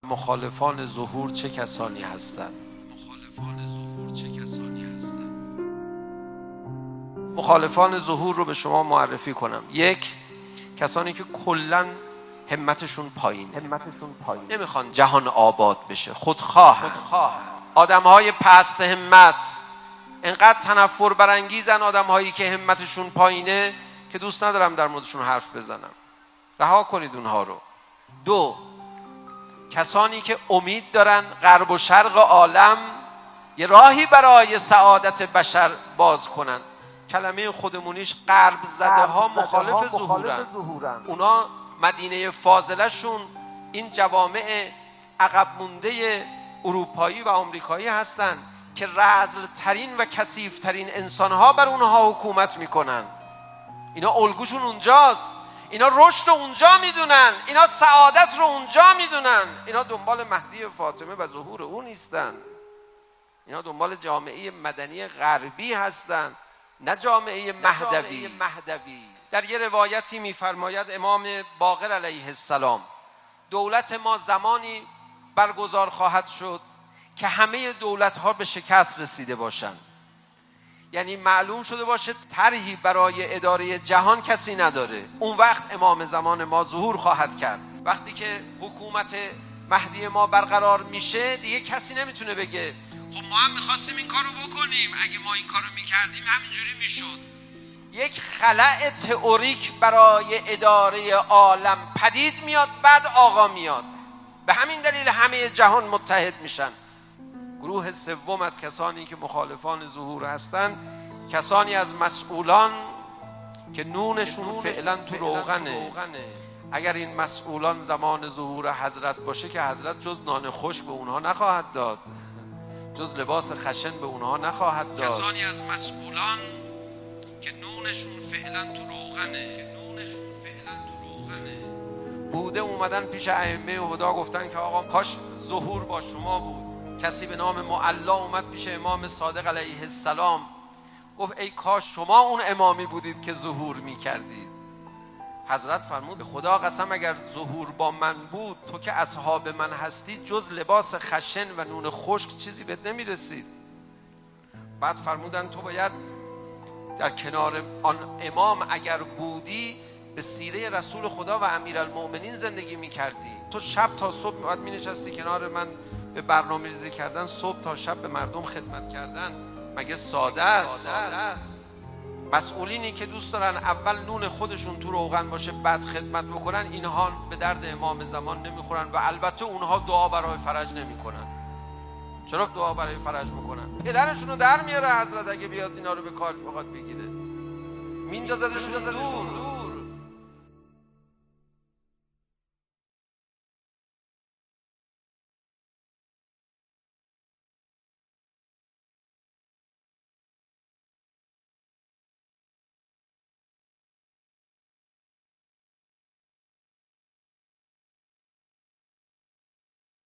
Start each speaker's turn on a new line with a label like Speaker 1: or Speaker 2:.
Speaker 1: مخالفان ظهور چه کسانی هستند؟ مخالفان ظهور چه کسانی هستند؟ مخالفان ظهور رو به شما معرفی کنم. یک، کسانی که کلاً همتشون پایینه، نمیخوان جهان آباد بشه، خودخواه، آدمهای پست همت، اینقدر تنفر برانگیزن آدمهایی که همتشون پایینه که دوست ندارم در موردشون حرف بزنم. رها کنید اونها رو. دو، کسانی که امید دارن غرب و شرق عالم یه راهی برای سعادت بشر باز کنن. کلمه خودمونیش غرب زده ها مخالف ظهورن. اونا مدینه فاضله شون این جوامع عقب مونده اروپایی و آمریکایی هستن که رذل ترین و کثیف ترین انسان ها بر اونها حکومت میکنن. اینا الگوشون اونجاست، اینا رشد اونجا میدونن، اینا سعادت رو اونجا میدونن. اینا دنبال مهدی فاطمه و ظهور اون نیستن، اینا دنبال جامعه مدنی غربی هستن، نه جامعه مهدوی. در یه روایتی میفرماید امام باقر علیه السلام دولت ما زمانی برگزار خواهد شد که همه دولت‌ها به شکست رسیده باشند، یعنی معلوم شده باشه طرحی برای اداره جهان کسی نداره. اون وقت امام زمان ما ظهور خواهد کرد. وقتی که حکومت مهدی ما برقرار میشه دیگه کسی نمیتونه بگه خب ما هم میخواستیم این کارو بکنیم، اگه ما این کارو میکردیم همینجوری میشد. یک خلأ تئوریک برای اداره عالم پدید میاد، بعد آقا میاد. به همین دلیل همه جهان متحد میشن. گروه سوم از کسانی که مخالفان ظهور هستند، کسانی از مسئولان که نونشون فعلا تو روغنه. اگر این مسئولان زمان ظهور حضرت باشه که حضرت جز نان خشک به اونها نخواهد داد، جز لباس خشن به اونها نخواهد داد. کسانی از مسئولان که نونشون فعلا تو روغنه، بوده اومدن پیش ائمه هدی گفتن که آقا کاش ظهور با شما بود. کسی به نام معلا اومد پیش امام صادق علیه السلام گفت ای کاش شما اون امامی بودید که ظهور میکردید. حضرت فرمود به خدا قسم اگر ظهور با من بود تو که اصحاب من هستید جز لباس خشن و نون خشک چیزی بهت نمیرسید. بعد فرمودن تو باید در کنار آن امام اگر بودی به سیره رسول خدا و امیرالمؤمنین زندگی میکردی. تو شب تا صبح باید مینشستی کنار من به برنامه‌ریزی کردن، صبح تا شب به مردم خدمت کردن. مگه ساده است؟ مسئولینی که دوست دارن اول نون خودشون تو روغن باشه بعد خدمت بکنن، اینها به درد امام زمان نمیخورن و البته اونها دعا برای فرج نمیکنن. چرا دعا برای فرج میکنن؟ پدرشون رو در میاره حضرت اگه بیاد اینا رو به کار بخواد بگیره، میندازدشون دور.